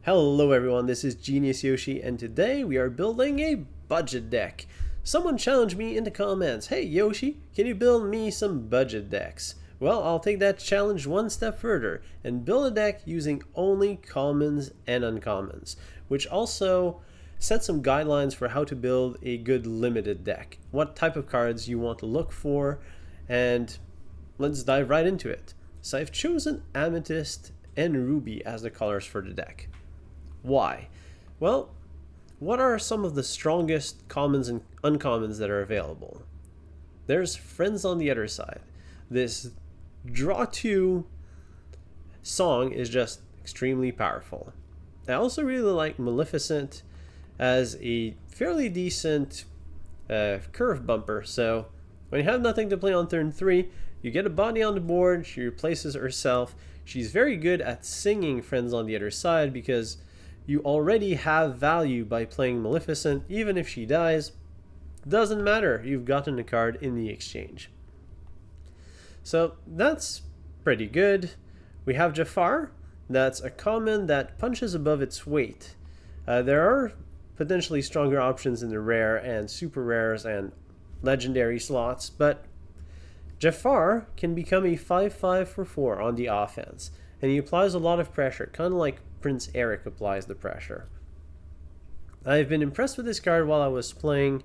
Hello everyone, this is Genius Yoshi, and today we are building a budget deck. Someone challenged me in the comments, hey Yoshi, can you build me some budget decks? Well, I'll take that challenge one step further and build a deck using only commons and uncommons, which also sets some guidelines for how to build a good limited deck, what type of cards you want to look for, and let's dive right into it. So I've chosen amethyst and ruby as the colors for the deck. Why? Well, what are some of the strongest commons and uncommons that are available? There's Friends on the Other Side. This draw 2 song is just extremely powerful. I also really like Maleficent as a fairly decent curve bumper. So when you have nothing to play on turn 3, you get a body on the board, she replaces herself. She's very good at singing Friends on the Other Side because you already have value by playing Maleficent. Even if she dies, doesn't matter, you've gotten a card in the exchange. So that's pretty good. We have Jafar. That's a common that punches above its weight. There are potentially stronger options in the rare and super rares and legendary slots, but Jafar can become a 5/5 for 4 on the offense, and he applies a lot of pressure, kind of like Prince Eric applies the pressure. I've been impressed with this card while I was playing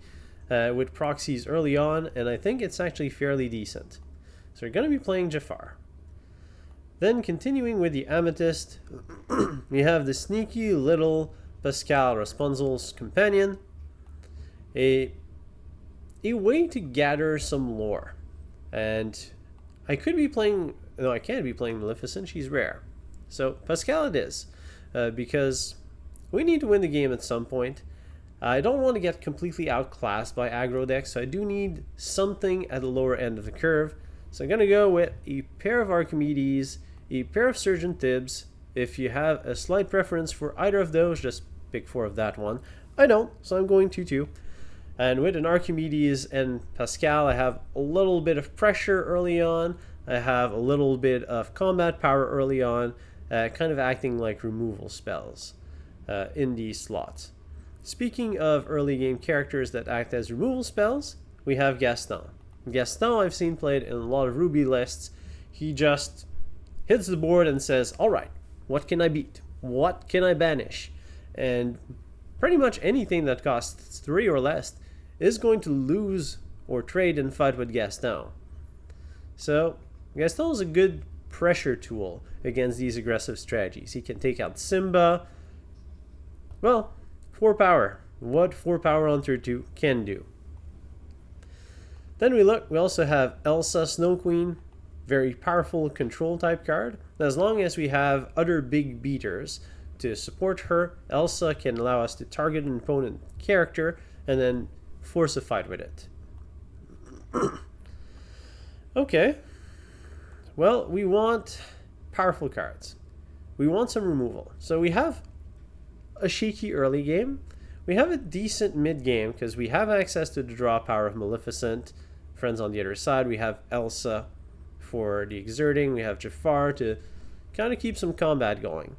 with proxies early on, and I think it's actually fairly decent. So we're going to be playing Jafar. Then continuing with the amethyst, we have the sneaky little Pascal, Rapunzel's companion. A way to gather some lore. And I could be playing, no, I can't be playing Maleficent, she's rare. So Pascal it is. Because we need to win the game at some point. I don't want to get completely outclassed by aggro decks, so I do need something at the lower end of the curve. So I'm going to go with a pair of Archimedes, a pair of Surgeon Tibbs. If you have a slight preference for either of those, just pick 4 of that one. I don't, so I'm going 2/2. And with an Archimedes and Pascal, I have a little bit of pressure early on. I have a little bit of combat power early on. Kind of acting like removal spells in these slots. Speaking of early game characters that act as removal spells, we have Gaston. Gaston I've seen played in a lot of Ruby lists. He just hits the board and says, alright, what can I beat? What can I banish? And pretty much anything that costs 3 or less is going to lose or trade and fight with Gaston. So Gaston is a good pressure tool against these aggressive strategies. He can take out Simba. Well, 4 power. What 4 power on turn 2 can do. Then we also have Elsa, Snow Queen. Very powerful control type card. As long as we have other big beaters to support her, Elsa can allow us to target an opponent character and then force a fight with it. Okay. Well, we want powerful cards. We want some removal. So we have a shaky early game. We have a decent mid game because we have access to the draw power of Maleficent, Friends on the Other Side. We have Elsa for the exerting. We have Jafar to kind of keep some combat going.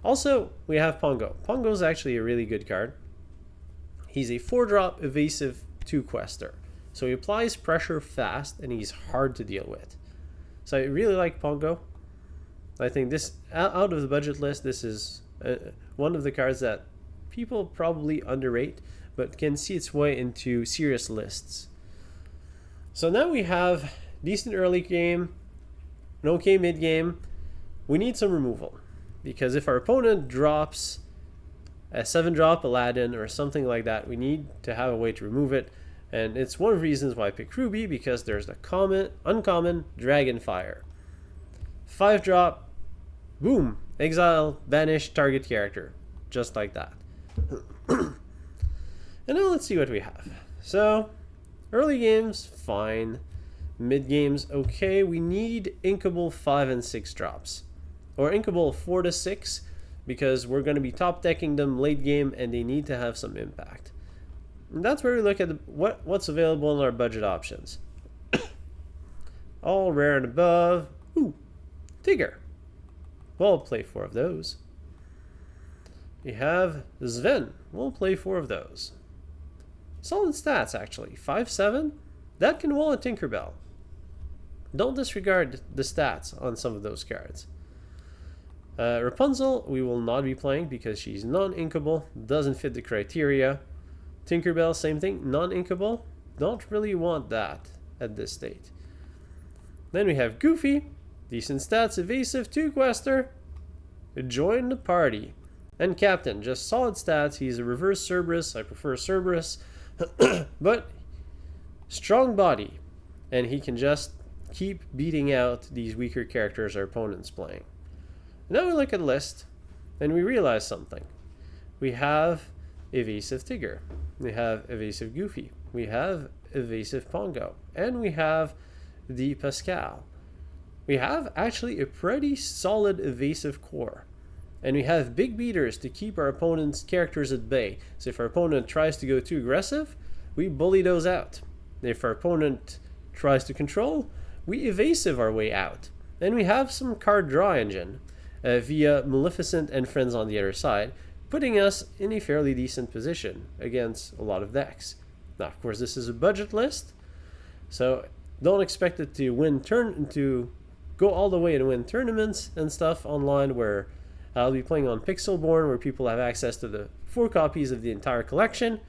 Also, we have Pongo. Pongo is actually a really good card. He's a 4-drop evasive 2-quester. So he applies pressure fast and he's hard to deal with. So I really like Pongo. I think this, out of the budget list, this is one of the cards that people probably underrate, but can see its way into serious lists. So now we have decent early game, an okay mid game. We need some removal, because if our opponent drops a 7-drop Aladdin or something like that, we need to have a way to remove it. And it's one of the reasons why I picked Ruby, because there's the uncommon Dragonfire. 5-drop, boom, exile, banish target character. Just like that. And now let's see what we have. So, early games, fine. Mid games, okay. We need inkable 5 and 6 drops. Or inkable 4 to 6, because we're going to be top decking them late game and they need to have some impact. And that's where we look at what's available in our budget options. All rare and above. Ooh, Tigger. Well, I'll play 4 of those. We have Sven. We'll play 4 of those. Solid stats, actually. 5-7. That can wall a Tinkerbell. Don't disregard the stats on some of those cards. Rapunzel, we will not be playing because she's non-inkable. Doesn't fit the criteria. Tinkerbell, same thing. Non-inkable. Don't really want that at this state. Then we have Goofy. Decent stats. Evasive. 2 quester. Join the party. And Captain, just solid stats. He's a reverse Cerberus. I prefer Cerberus. But strong body. And he can just keep beating out these weaker characters our opponent's playing. Now we look at the list and we realize something. We have evasive Tigger. We have evasive Goofy. We have evasive Pongo. And we have the Pascal. We have actually a pretty solid evasive core. And we have big beaters to keep our opponent's characters at bay. So if our opponent tries to go too aggressive, we bully those out. If our opponent tries to control, we evasive our way out. Then we have some card draw engine via Maleficent and friends on the other side, putting us in a fairly decent position against a lot of decks. Now, of course, this is a budget list, so don't expect it to go all the way and win tournaments and stuff online where I'll be playing on Pixelborn where people have access to the 4 copies of the entire collection,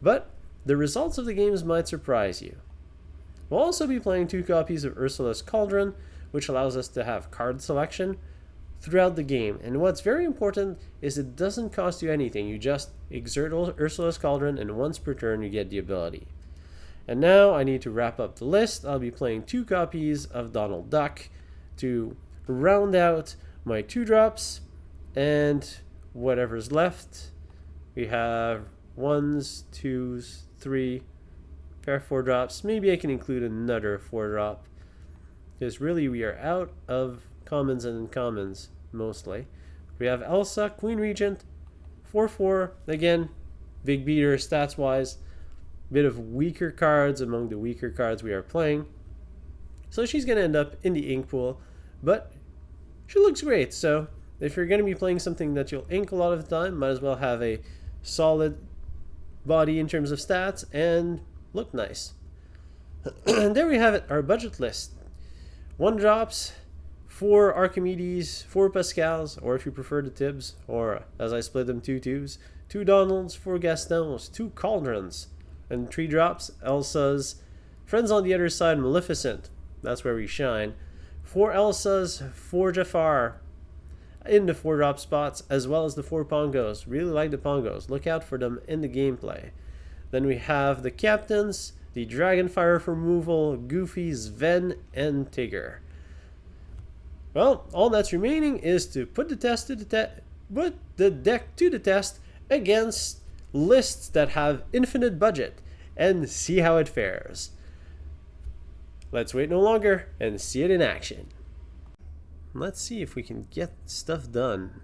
but the results of the games might surprise you. We'll also be playing 2 copies of Ursula's Cauldron, which allows us to have card selection throughout the game. And what's very important is it doesn't cost you anything. You just exert Ursula's Cauldron, and once per turn you get the ability. And now I need to wrap up the list. I'll be playing 2 copies of Donald Duck to round out my 2-drops and whatever's left. We have 1s, 2s, 3, pair of 4-drops. Maybe I can include another 4-drop because really we are out of commons and uncommons mostly. We have Elsa, Queen Regent, 4-4. Again, big beater stats wise. Bit of weaker cards among the weaker cards we are playing. So she's going to end up in the ink pool, but she looks great. So if you're going to be playing something that you'll ink a lot of the time, might as well have a solid body in terms of stats and look nice. And there we have it, our budget list. 1-drops, 4 Archimedes, 4 Pascals, or if you prefer the Tibbs, or as I split them, 2 2s, 2 Donalds, 4 Gastons, 2 Cauldrons, and 3-drops, Elsa's, friends on the other side, Maleficent, that's where we shine, 4 Elsas, 4 Jafar in the 4-drop spots, as well as the 4 Pongos. Really like the Pongos, look out for them in the gameplay. Then we have the captains, the Dragonfire for removal, Goofy, Sven, and Tigger. Well, all that's remaining is to put the deck to the test against lists that have infinite budget and see how it fares. Let's wait no longer and see it in action. Let's see if we can get stuff done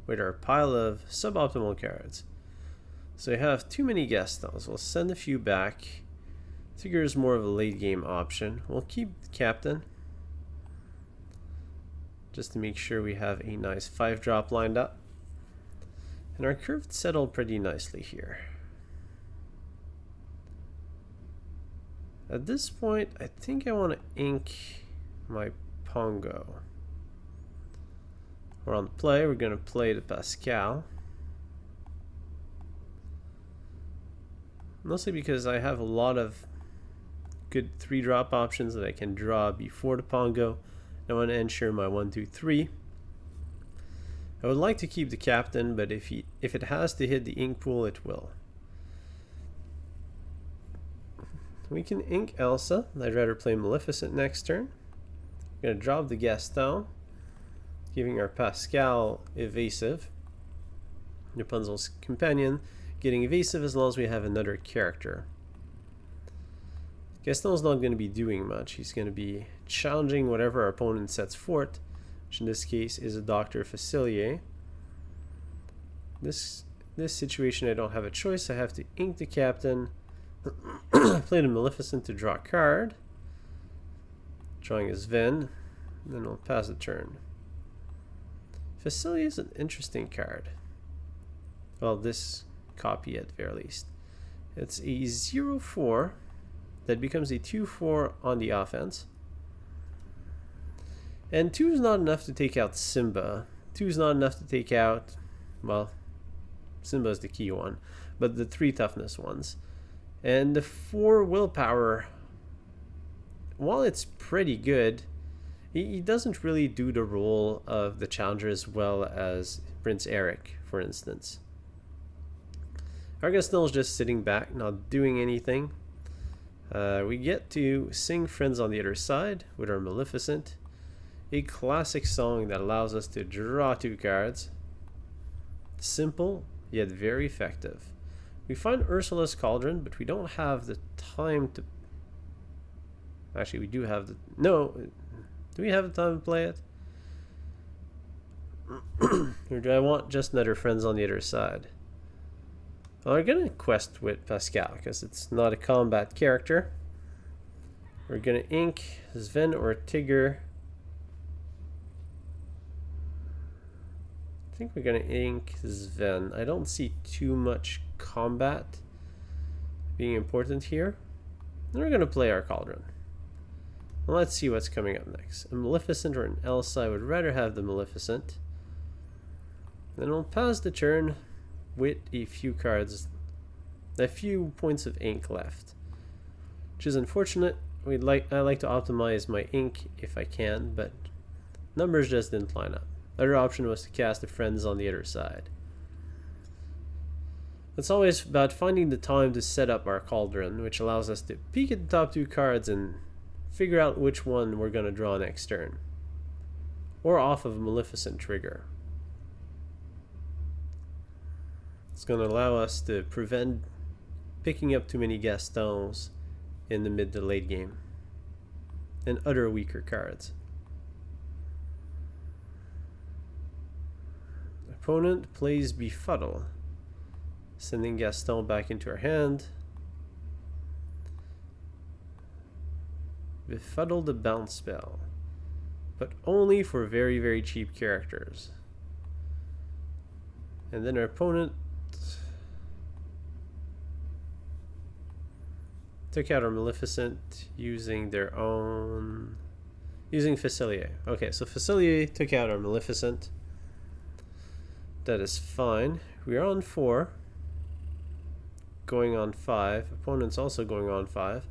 with our pile of suboptimal cards. So we have too many Gastons. We'll send a few back. Tigger is more of a late game option. We'll keep Captain just to make sure we have a nice 5-drop lined up. And our curve settled pretty nicely here. At this point, I think I want to ink my Pongo. We're on the play. We're going to play the Pascal. Mostly because I have a lot of good 3-drop options that I can draw before the Pongo. I want to ensure my 1, 2, 3. I would like to keep the captain, but if it has to hit the ink pool, it will. We can ink Elsa. I'd rather play Maleficent next turn. I'm going to drop the Gaston, giving our Pascal evasive. Rapunzel's companion getting evasive as long as we have another character. Gaston's not going to be doing much. He's going to be challenging whatever our opponent sets forth, which in this case is a Dr. Facilier. This situation I don't have a choice. I have to ink the captain, play the Maleficent to draw a card, drawing a Sven, and then we'll pass the turn. Facilier is an interesting card. Well, this copy at the very least. It's a 0/4 that becomes a 2/4 on the offense. And 2 is not enough to take out Simba. 2 is not enough to take out, well, Simba is the key one, but the 3 toughness ones. And the 4 willpower, while it's pretty good, he doesn't really do the role of the challenger as well as Prince Eric, for instance. Our Gaston is just sitting back, not doing anything. We get to sing Friends on the Other Side with our Maleficent. A classic song that allows us to draw 2 cards. Simple, yet very effective. We find Ursula's Cauldron, but we don't have the time to... Actually, we do have the... No, do we have the time to play it? Or do I want just another Friends on the Other Side? Well, we're going to quest with Pascal, because it's not a combat character. We're going to ink Sven or Tigger. I think we're going to ink Sven. I don't see too much combat being important here. And we're going to play our Cauldron. Well, let's see what's coming up next. A Maleficent or an Elsa. I would rather have the Maleficent. Then we'll pass the turn with a few cards, a few points of ink left, which is unfortunate. I like to optimize my ink if I can, but numbers just didn't line up. Other option was to cast the Friends on the Other Side. It's always about finding the time to set up our Cauldron, which allows us to peek at the top 2 cards and figure out which one we're going to draw next turn, or off of a Maleficent trigger. It's going to allow us to prevent picking up too many Gastons in the mid to late game and other weaker cards. Opponent plays Befuddle, sending Gaston back into her hand. Befuddle the bounce spell, but only for very, very cheap characters. And then our opponent took out our Maleficent using their own... using Facilier. Okay, so Facilier took out our Maleficent. That is fine. We are on 4. Going on 5. Opponent's also going on 5.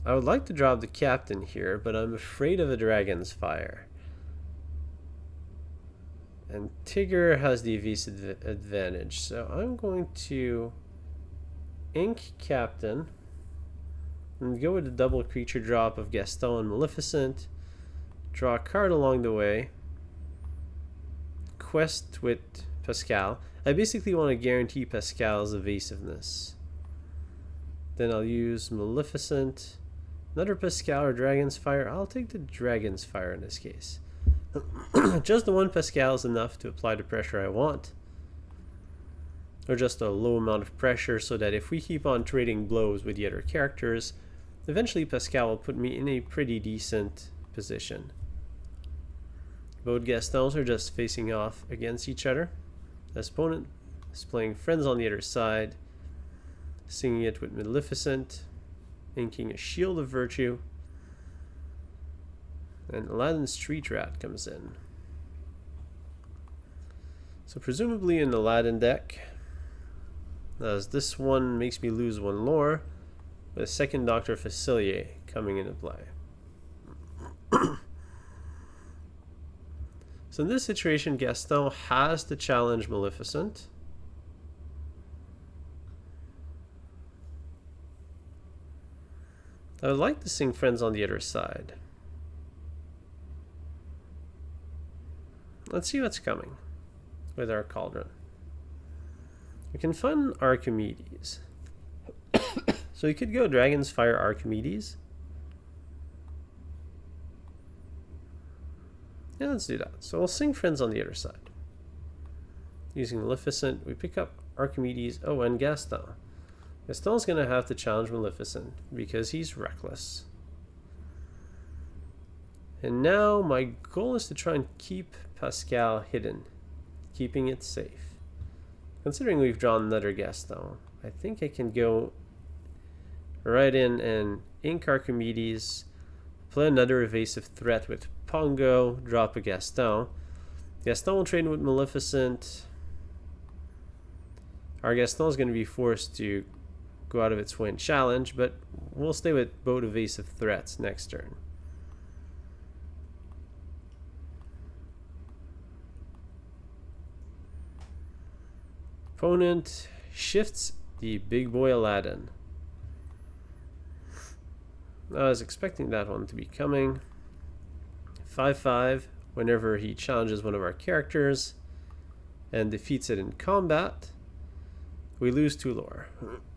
I would like to drop the captain here, but I'm afraid of a Dragon's Fire. And Tigger has the evasive advantage, so I'm going to ink captain and go with the double creature drop of Gaston and Maleficent. Draw a card along the way. Quest with Pascal. I basically want to guarantee Pascal's evasiveness. Then I'll use Maleficent. Another Pascal or Dragon's Fire. I'll take the Dragon's Fire in this case. Just the one Pascal is enough to apply the pressure I want. Or just a low amount of pressure so that if we keep on trading blows with the other characters, eventually Pascal will put me in a pretty decent position. Both Gastons are just facing off against each other. This opponent is playing Friends on the Other Side, singing it with Maleficent, inking a Shield of Virtue, and Aladdin's Street Rat comes in. So presumably an Aladdin deck, as this one makes me lose 1 lore, with a second Dr. Facilier coming into play. So in this situation, Gaston has to challenge Maleficent. I would like to sing Friends on the Other Side. Let's see what's coming with our Cauldron. We can find Archimedes. So we could go Dragon's Fire Archimedes. Yeah, let's do that. So we'll sing Friends on the Other Side. Using Maleficent, we pick up Archimedes. Oh, and Gaston. Gaston's going to have to challenge Maleficent because he's reckless. And now my goal is to try and keep Pascal hidden. keeping it safe. Considering we've drawn another Gaston, I think I can go right in and ink Archimedes, play another evasive threat with Pongo, drop a Gaston. Gaston will trade with Maleficent. Our Gaston is going to be forced to go out of its way and challenge, but we'll stay with both evasive threats next turn. Opponent shifts the big boy Aladdin. I was expecting that one to be coming. 5/5 whenever he challenges one of our characters and defeats it in combat. We lose 2 lore.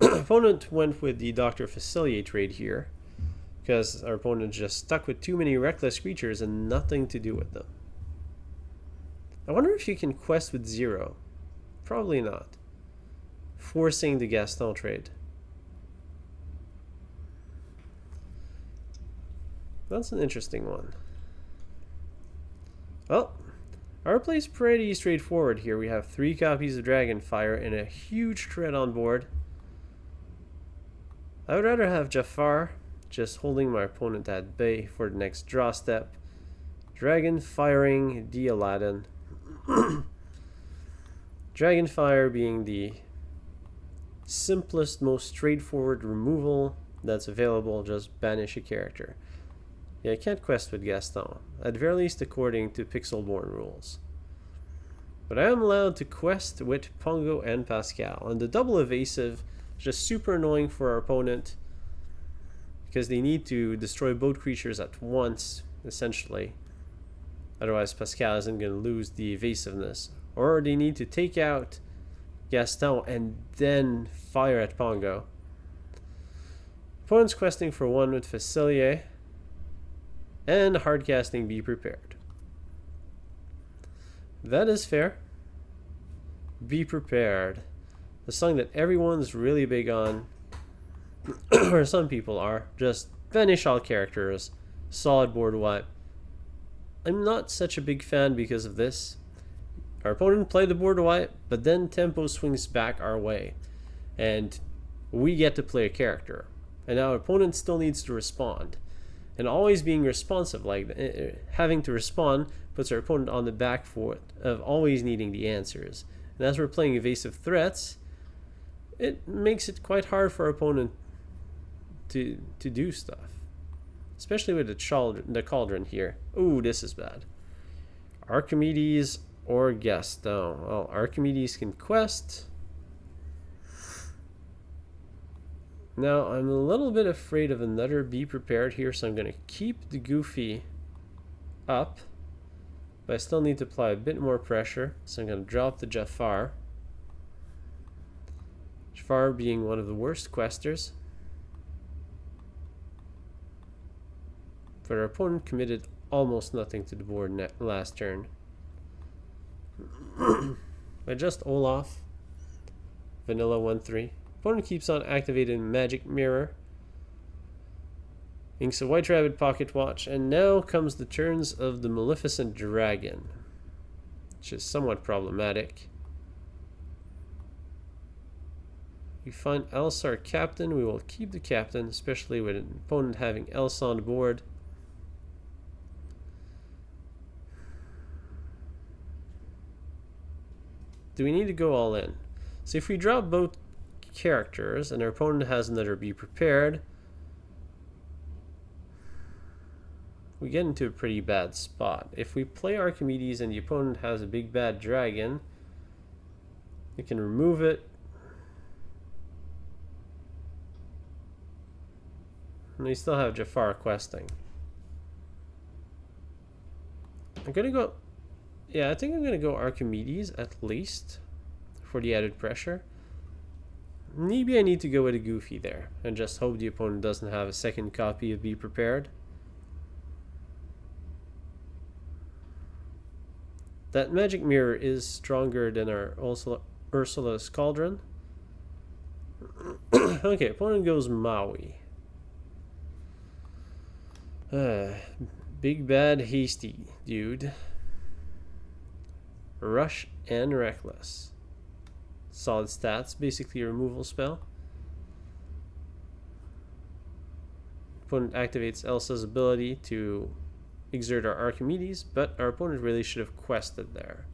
Opponent went with the Dr. Facilier trade here because our opponent just stuck with too many reckless creatures and nothing to do with them. I wonder if you can quest with 0. Probably not. Forcing the Gaston trade. That's an interesting one. Well, our play is pretty straightforward here. We have 3 copies of Dragonfire and a huge threat on board. I would rather have Jafar, just holding my opponent at bay for the next draw step. Dragon firing the Aladdin. Dragonfire being the simplest, most straightforward removal that's available. Just banish a character. Yeah, I can't quest with Gaston, at very least according to Pixelborn rules. But I am allowed to quest with Pongo and Pascal, and the double evasive is just super annoying for our opponent because they need to destroy both creatures at once, essentially. Otherwise Pascal isn't going to lose the evasiveness. Or they need to take out Gaston and then fire at Pongo. Opponent's questing for 1 with Facilier. And hardcasting Be Prepared. That is fair. Be Prepared. The song that everyone's really big on, or some people are, just banish all characters, solid board wipe. I'm not such a big fan because of this. Our opponent played the board wipe, but then tempo swings back our way, and we get to play a character. And our opponent still needs to respond. And always being responsive, like having to respond, puts our opponent on the back foot of always needing the answers. And as we're playing evasive threats, it makes it quite hard for our opponent to do stuff. Especially with the Cauldron here. Ooh, this is bad. Archimedes or Gaston. Well, Archimedes can quest. Now, I'm a little bit afraid of another Be Prepared here, so I'm going to keep the Goofy up. But I still need to apply a bit more pressure, so I'm going to drop the Jafar. Jafar being one of the worst questers. But our opponent committed almost nothing to the board last turn. By just Olaf. Vanilla 1/3. Opponent keeps on activating Magic Mirror. Inks a White Rabbit Pocket Watch, and now comes the turns of the Maleficent Dragon, which is somewhat problematic. We find Elsa our captain. We will keep the captain, especially with an opponent having Elsa on the board. Do we need to go all in? So if we drop both characters and our opponent has another Be Prepared, we get into a pretty bad spot. If we play Archimedes and the opponent has a big bad dragon, we can remove it. And we still have Jafar questing. I'm gonna go, yeah, I think I'm gonna go Archimedes at least for the added pressure. Maybe I need to go with a Goofy there and just hope the opponent doesn't have a second copy of Be Prepared. That Magic Mirror is stronger than our Ursula's Cauldron. Okay, opponent goes Maui. Big bad hasty dude. Rush and Reckless. Solid stats, basically a removal spell. Opponent activates Elsa's ability to exert our Archimedes, but our opponent really should have quested there.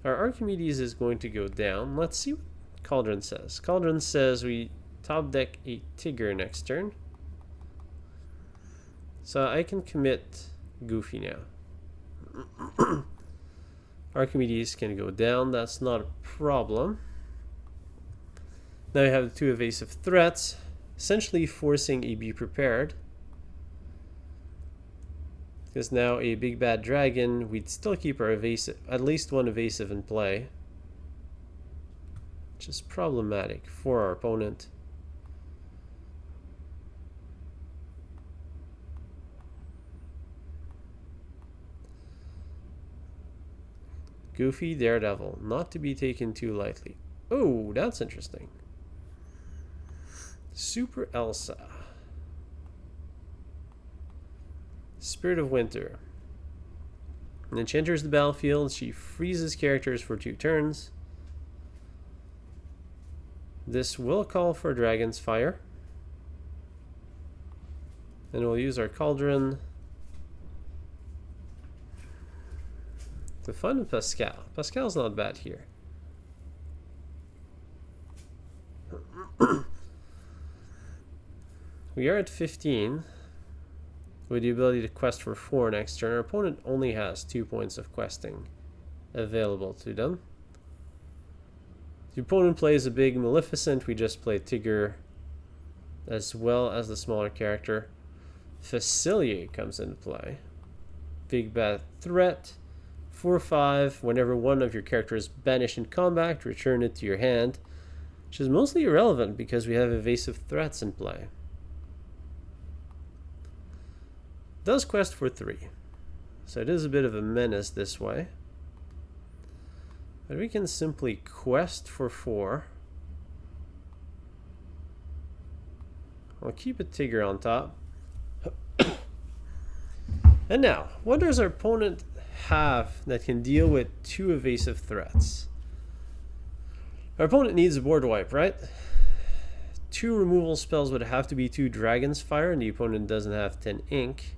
Our Archimedes is going to go down. Let's see what Cauldron says. Cauldron says we top deck a Tigger next turn. So I can commit Goofy now. Archimedes can go down. That's not a problem. Now we have the two evasive threats, essentially forcing a be prepared. Because now a big bad dragon, we'd still keep our evasive, at least one evasive in play, which is problematic for our opponent. Goofy Daredevil, not to be taken too lightly. Oh, that's interesting. Super Elsa. Spirit of Winter. And then she enters the battlefield. She freezes characters for 2 turns. This will call for Dragon's Fire. And we'll use our Cauldron to fund Pascal. Pascal's not bad here. We are at 15 with the ability to quest for 4 next turn. Our opponent only has 2 points of questing available to them. The opponent plays a big Maleficent. We just play Tigger as well as the smaller character. Faciliate comes into play. Big bad threat. 4/5. Whenever one of your characters is banished in combat, return it to your hand, which is mostly irrelevant because we have evasive threats in play. Does quest for 3, so it is a bit of a menace this way. But we can simply quest for 4. I'll keep a Tigger on top. And now, what does our opponent have that can deal with 2 evasive threats? Our opponent needs a board wipe, right? 2 removal spells would have to be 2 Dragon's Fire, and the opponent doesn't have 10 ink.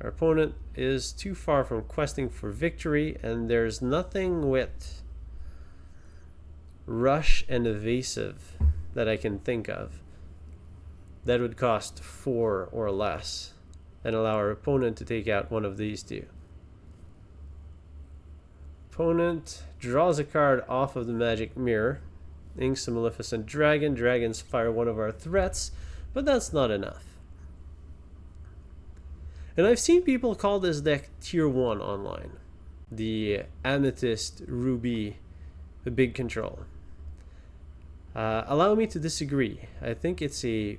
Our opponent is too far from questing for victory, and there's nothing with rush and evasive that I can think of that would cost 4 or less and allow our opponent to take out one of these 2. Opponent draws a card off of the magic mirror, inks a Maleficent Dragon, Dragon's Fire one of our threats, but that's not enough. And I've seen people call this deck Tier 1 online. The Amethyst, Ruby, the big control. Allow me to disagree. I think it's a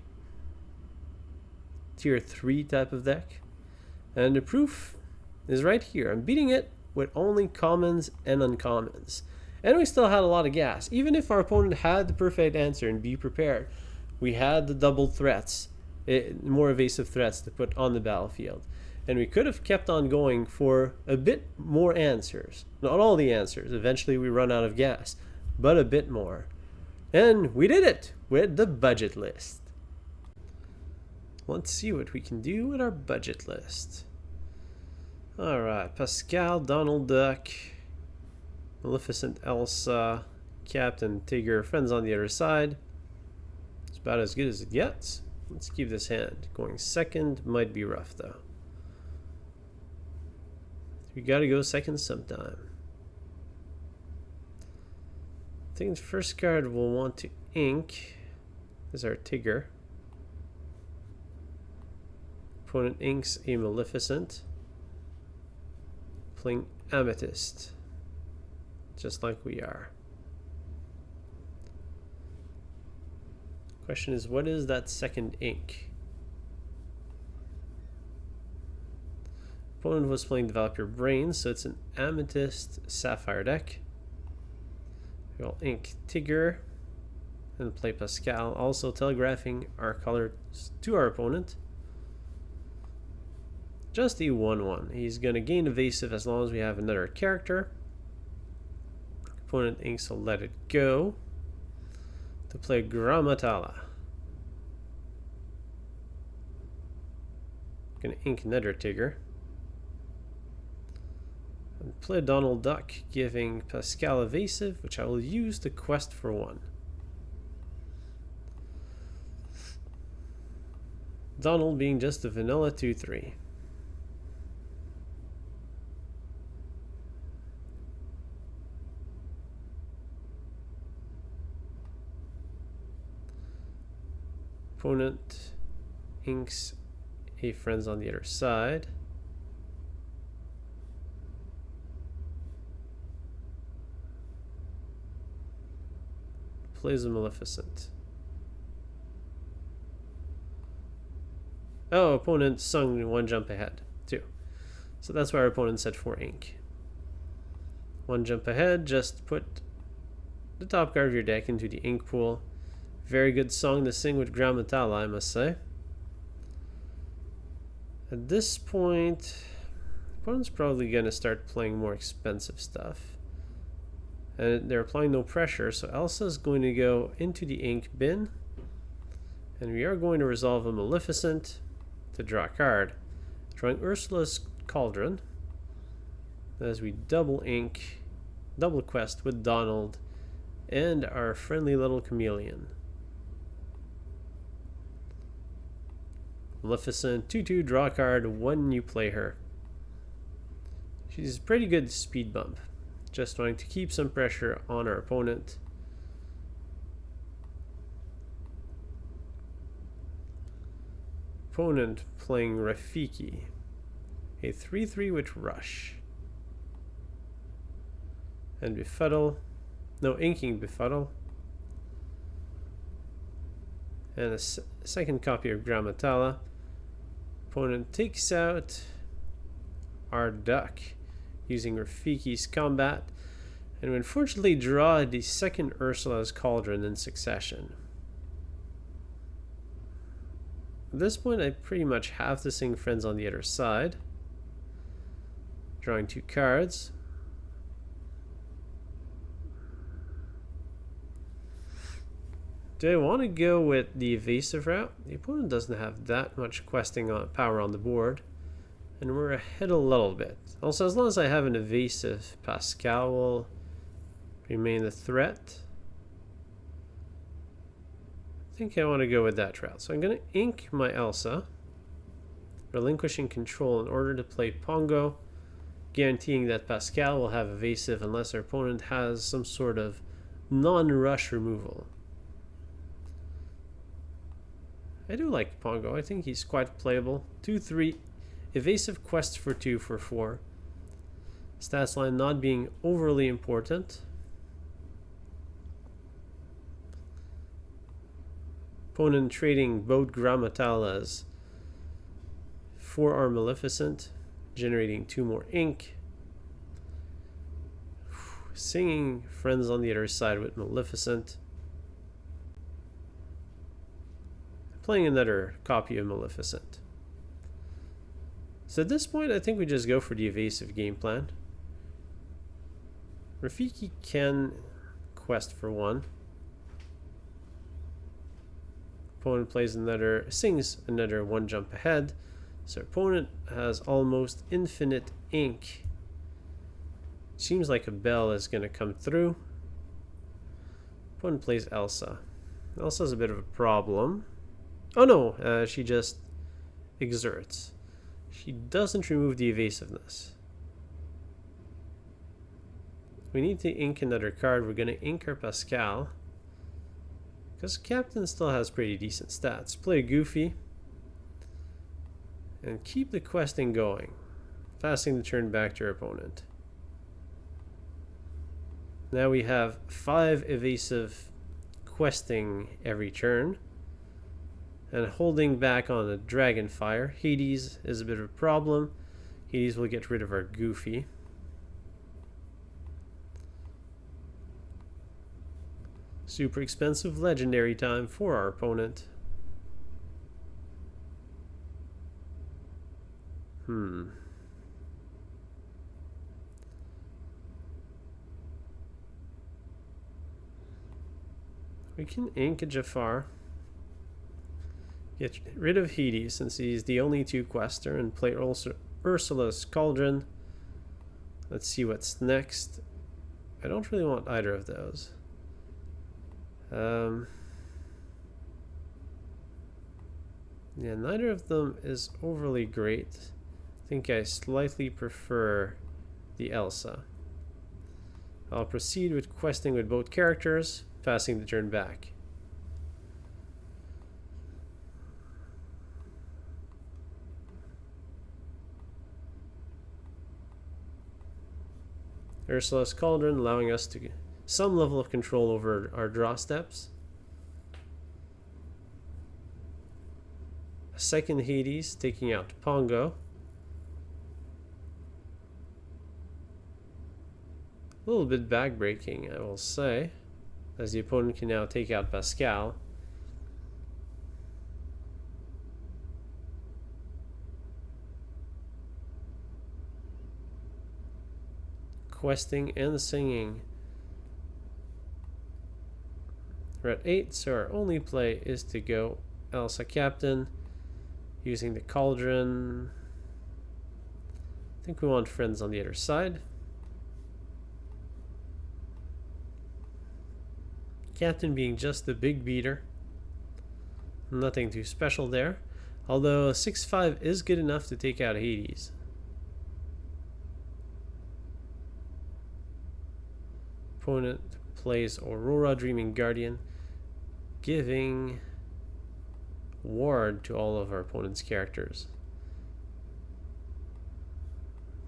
Tier 3 type of deck. And the proof is right here. I'm beating it with only commons and uncommons. And we still had a lot of gas. Even if our opponent had the perfect answer and be prepared, we had the double threats. More evasive threats to put on the battlefield, and we could have kept on going for a bit more answers. Not all the answers, eventually we run out of gas, but a bit more, and we did it with the budget list. Let's see what we can do with our budget list. Alright, Pascal, Donald Duck, Maleficent Elsa, Captain Tigger, friends on the other side. It's about as good as it gets. Let's keep this hand. Going second might be rough though. We gotta go second sometime. I think the first card we'll want to ink is our Tigger. Opponent inks a Maleficent. Playing Amethyst. Just like we are. Question is, what is that second ink? Opponent was playing Develop Your Brain, so it's an Amethyst Sapphire deck. We'll ink Tigger. and play Pascal, also telegraphing our colors to our opponent. Just a 1/1. He's going to gain evasive as long as we have another character. Opponent inks will let it go to play Grammatala. Going to ink another Tigger. And play Donald Duck, giving Pascal evasive, which I will use to quest for 1. Donald being just a vanilla 2/3. Opponent inks a friends on the other side. Plays a Maleficent. Oh, opponent sung 1 jump ahead, too. So that's why our opponent said 4 ink. 1 jump ahead, just put the top card of your deck into the ink pool. Very good song to sing with Grammatala, I must say. At this point, opponent's probably going to start playing more expensive stuff. And they're applying no pressure, so Elsa is going to go into the ink bin. And we are going to resolve a Maleficent to draw a card. Drawing Ursula's Cauldron. As we double quest with Donald and our friendly little chameleon. Maleficent, 2/2, draw a card when you play her. She's a pretty good speed bump. Just trying to keep some pressure on our opponent. Opponent playing Rafiki. A 3/3 with Rush. And Befuddle. No, inking Befuddle. And a second copy of Grammatala. Opponent takes out our duck using Rafiki's combat, and we unfortunately draw the second Ursula's Cauldron in succession. At this point, I pretty much have to sing friends on the other side. Drawing 2 cards. Do I want to go with the evasive route? The opponent doesn't have that much questing power on the board, and we're ahead a little bit. Also, as long as I have an evasive, Pascal will remain a threat. I think I want to go with that route. So I'm going to ink my Elsa, relinquishing control in order to play Pongo, guaranteeing that Pascal will have evasive unless our opponent has some sort of non-rush removal. I do like Pongo. I think he's quite playable. 2/3, evasive quest for 2 for 4. Stats line not being overly important. Opponent trading both Grammatalas for our Maleficent, generating 2 more ink. Singing friends on the other side with Maleficent. Playing another copy of Maleficent. So at this point, I think we just go for the evasive game plan. Rafiki can quest for 1. Opponent sings another 1 jump ahead. So opponent has almost infinite ink. Seems like a bell is going to come through. Opponent plays Elsa. Elsa's a bit of a problem. Oh no, she just exerts. She doesn't remove the evasiveness. We need to ink another card. We're going to ink our Pascal, because Captain still has pretty decent stats. Play Goofy and keep the questing going, passing the turn back to our opponent. Now we have 5 evasive questing every turn. And holding back on the Dragon Fire. Hades is a bit of a problem. Hades will get rid of our Super expensive legendary time for our opponent. We can ink a Jafar. Get rid of Hades since he's the only 2 quester, and play Ursula's Cauldron. Let's see what's next. I don't really want either of those. Yeah, neither of them is overly great. I think I slightly prefer the Elsa. I'll proceed with questing with both characters, passing the turn back. Ursula's Cauldron allowing us to get some level of control over our draw steps. A second Hades taking out Pongo. A little bit backbreaking, I will say, as the opponent can now take out Pascal. Questing and singing. We're at 8, so our only play is to go Elsa Captain using the Cauldron. I think we want friends on the other side. Captain being just the big beater. Nothing too special there. Although 6-5 is good enough to take out Hades. Opponent plays Aurora Dreaming Guardian, giving ward to all of our opponent's characters.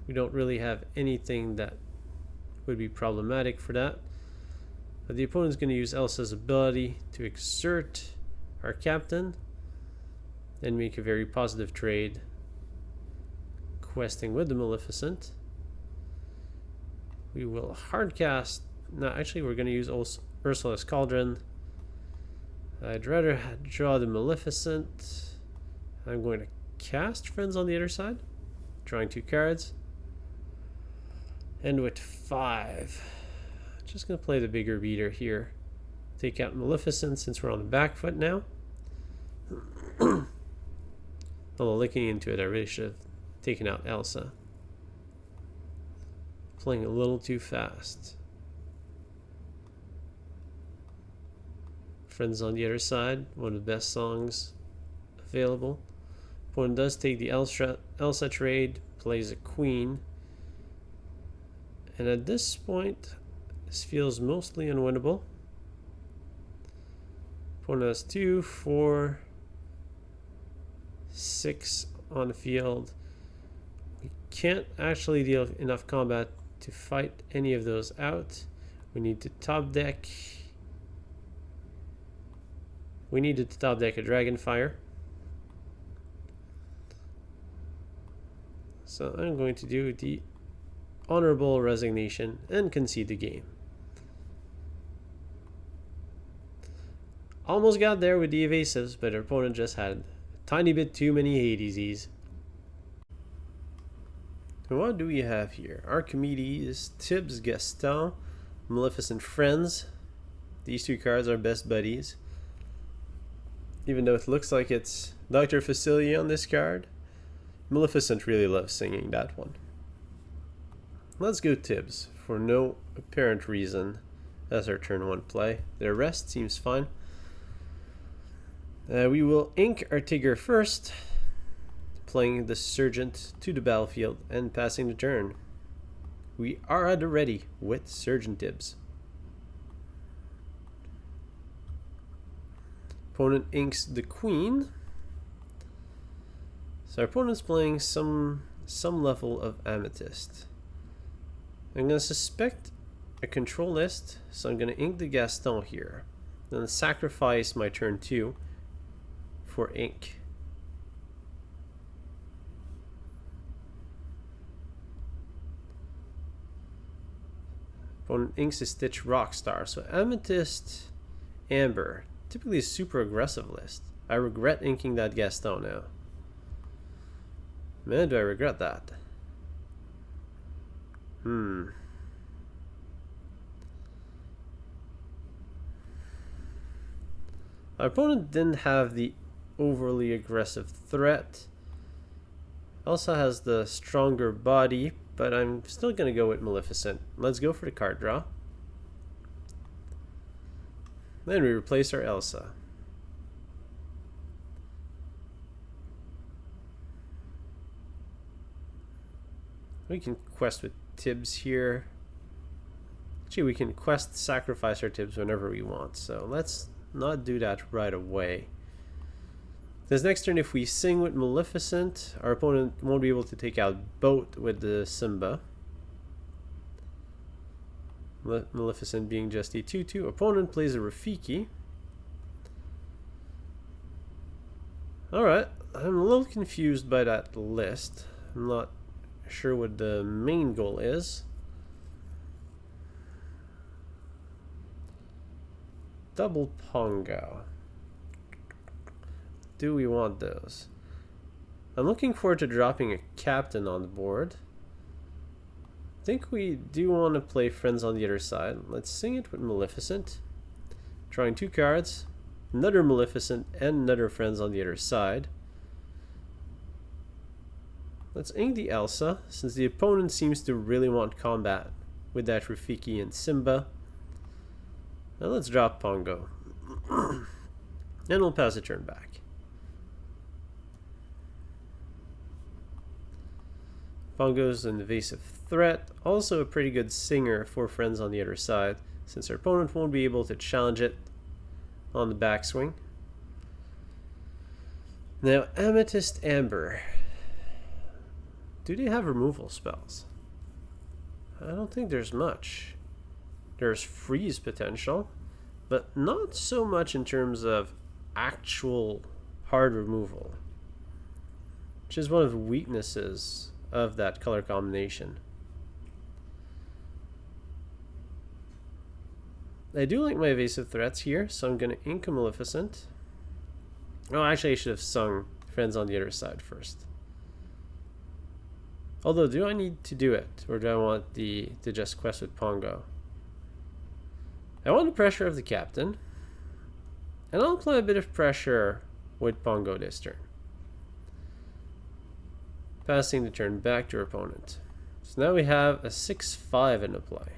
We don't really have anything that would be problematic for that. But the opponent's going to use Elsa's ability to exert our captain and make a very positive trade, questing with the Maleficent. We will hardcast. No, actually, we're going to use Ursula's Cauldron. I'd rather draw the Maleficent. I'm going to cast Friends on the other side, drawing 2 cards. And with 5, just going to play the bigger beater here. Take out Maleficent since we're on the back foot now. Although looking into it, I really should have taken out Elsa. Playing a little too fast. Friends on the other side, one of the best songs available. Opponent does take the Elsa trade, plays a queen. And at this point, this feels mostly unwinnable. Opponent has 2, 4, 6 on the field. We can't actually deal enough combat to fight any of those out. We need to top deck. We needed to top deck a Dragonfire. So I'm going to do the honorable resignation and concede the game. Almost got there with the evasives, but our opponent just had a tiny bit too many Hadeses. What do we have here? Archimedes, Tibbs, Gaston, Maleficent Friends. These 2 cards are best buddies. Even though it looks like it's Dr. Facilier on this card, Maleficent really loves singing that one. Let's go Tibbs for no apparent reason as our turn 1 play. The rest seems fine. We will ink our Tigger first, playing the Sergeant to the battlefield and passing the turn. We are at the ready with Sergeant Tibbs. Opponent inks the Queen. So our opponent's playing some level of amethyst. I'm going to suspect a control list, so I'm going to ink the Gaston here. Then sacrifice my turn 2 for ink. Opponent inks a Stitch Rockstar. So amethyst Amber. Typically a super aggressive list. I regret inking that Gaston now. Man, do I regret that. Our opponent didn't have the overly aggressive threat. Elsa has the stronger body, but I'm still going to go with Maleficent. Let's go for the card draw. Then we replace our Elsa. We can quest with Tibbs here. Actually, we can quest sacrifice our Tibbs whenever we want, so let's not do that right away. This next turn, if we sing with Maleficent, our opponent won't be able to take out both with the Simba. Maleficent being just a 2/2. Opponent plays a Rafiki. Alright, I'm a little confused by that list. I'm not sure what the main goal is. Double Pongo. Do we want those? I'm looking forward to dropping a captain on the board. I think we do want to play friends on the other side. Let's sing it with Maleficent. Drawing 2 cards. Another Maleficent and another friends on the other side. Let's ink the Elsa, since the opponent seems to really want combat with that Rafiki and Simba. Now let's drop Pongo. And we'll pass the turn back. Pongo's an evasive threat, also a pretty good singer for friends on the other side, since our opponent won't be able to challenge it on the backswing. Now, Amethyst Amber. Do they have removal spells? I don't think there's much. There's freeze potential, but not so much in terms of actual hard removal, which is one of the weaknesses of that color combination. I do like my evasive threats here, so I'm going to ink a Maleficent. Oh, actually I should have sung friends on the other side first. Although, do I need to do it, or do I want to just quest with Pongo? I want the pressure of the captain, and I'll apply a bit of pressure with Pongo this turn. Passing the turn back to our opponent. So now we have a 6/5 in the play.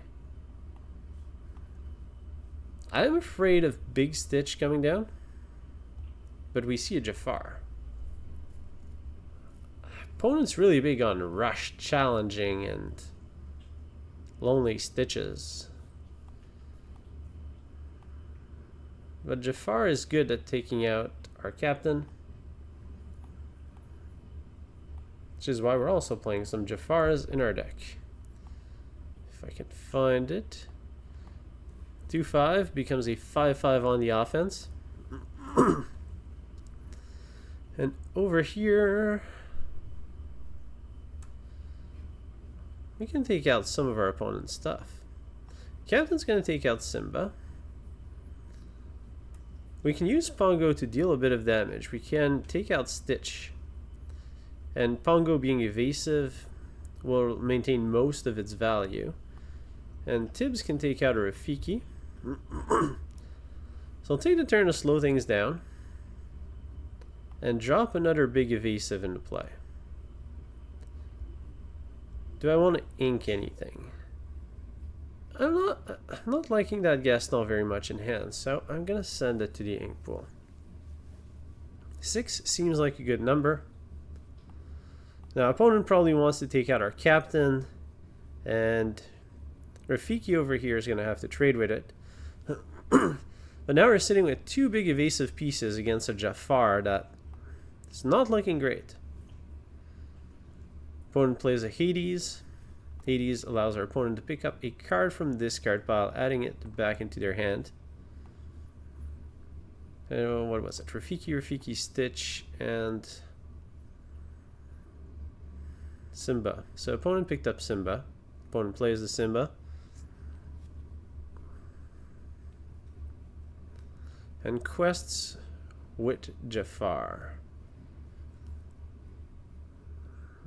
I'm afraid of Big Stitch coming down, but we see a Jafar. Opponent's really big on rush, challenging, and lonely stitches. But Jafar is good at taking out our captain, which is why we're also playing some Jafars in our deck. If I can find it. 2/5 becomes a 5/5 on the offense. And over here, we can take out some of our opponent's stuff. Captain's going to take out Simba. We can use Pongo to deal a bit of damage. We can take out Stitch. And Pongo being evasive will maintain most of its value. And Tibbs can take out a Rafiki. So I'll take the turn to slow things down. And drop another big evasive into play. Do I want to ink anything? I'm not liking that Gaston very much in hand, so I'm going to send it to the ink pool. 6 seems like a good number. Now, opponent probably wants to take out our captain, and Rafiki over here is going to have to trade with it. But now we're sitting with 2 big evasive pieces against a Jafar that is not looking great. Opponent plays a Hades. Hades allows our opponent to pick up a card from the discard pile, adding it back into their hand. And what was it? Rafiki, Stitch, and Simba. So opponent picked up Simba. Opponent plays the Simba. and quests with Jafar.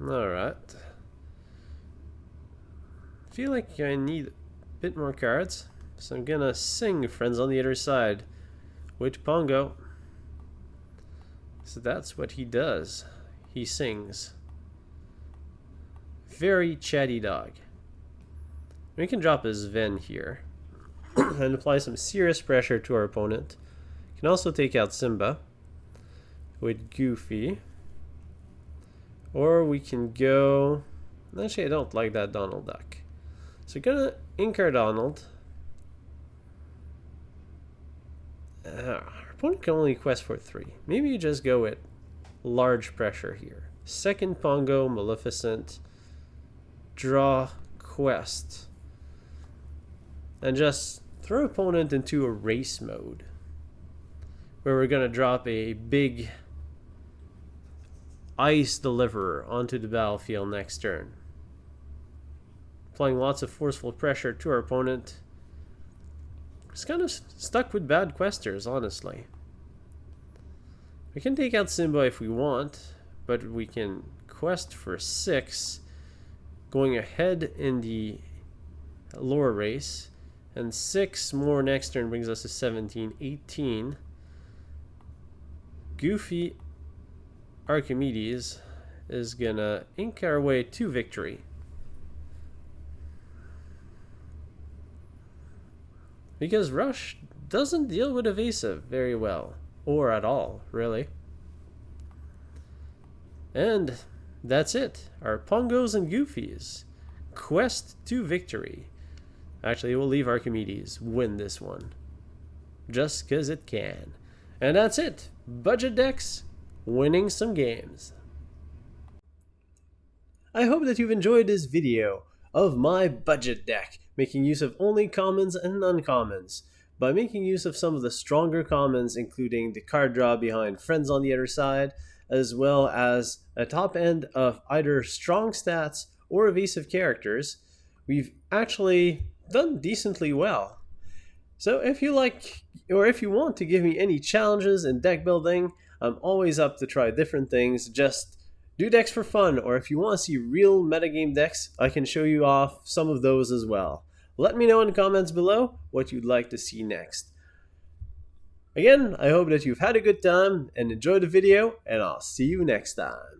Alright. I feel like I need a bit more cards, so I'm gonna sing Friends on the Other Side with Pongo. So that's what he does. He sings. Very chatty dog. We can drop his Ven here and apply some serious pressure to our opponent. Can also take out Simba with Goofy. Or we can go... Actually, I don't like that Donald Duck. So we're gonna ink our Donald. Our opponent can only quest for 3. Maybe you just go with large pressure here. Second Pongo, Maleficent, draw, quest. And just throw opponent into a race mode, where we're gonna drop a big ice deliverer onto the battlefield next turn. Applying lots of forceful pressure to our opponent. Just kind of stuck with bad questers, honestly. We can take out Simba if we want, but we can quest for 6, going ahead in the lore race, and 6 more next turn brings us to 17, 18. Goofy Archimedes is gonna ink our way to victory. Because Rush doesn't deal with evasive very well, or at all, really. And that's it. Our Pongos and Goofies quest to victory. Actually, we'll leave Archimedes win this one, just because it can. And that's it. Budget decks winning some games. I hope that you've enjoyed this video of my budget deck, making use of only commons and uncommons. By making use of some of the stronger commons, including the card draw behind Friends on the Other Side, as well as a top end of either strong stats or evasive characters, we've actually done decently well. So if you like, or if you want to give me any challenges in deck building, I'm always up to try different things. Just do decks for fun, or if you want to see real metagame decks, I can show you off some of those as well. Let me know in the comments below what you'd like to see next. Again, I hope that you've had a good time and enjoyed the video, and I'll see you next time.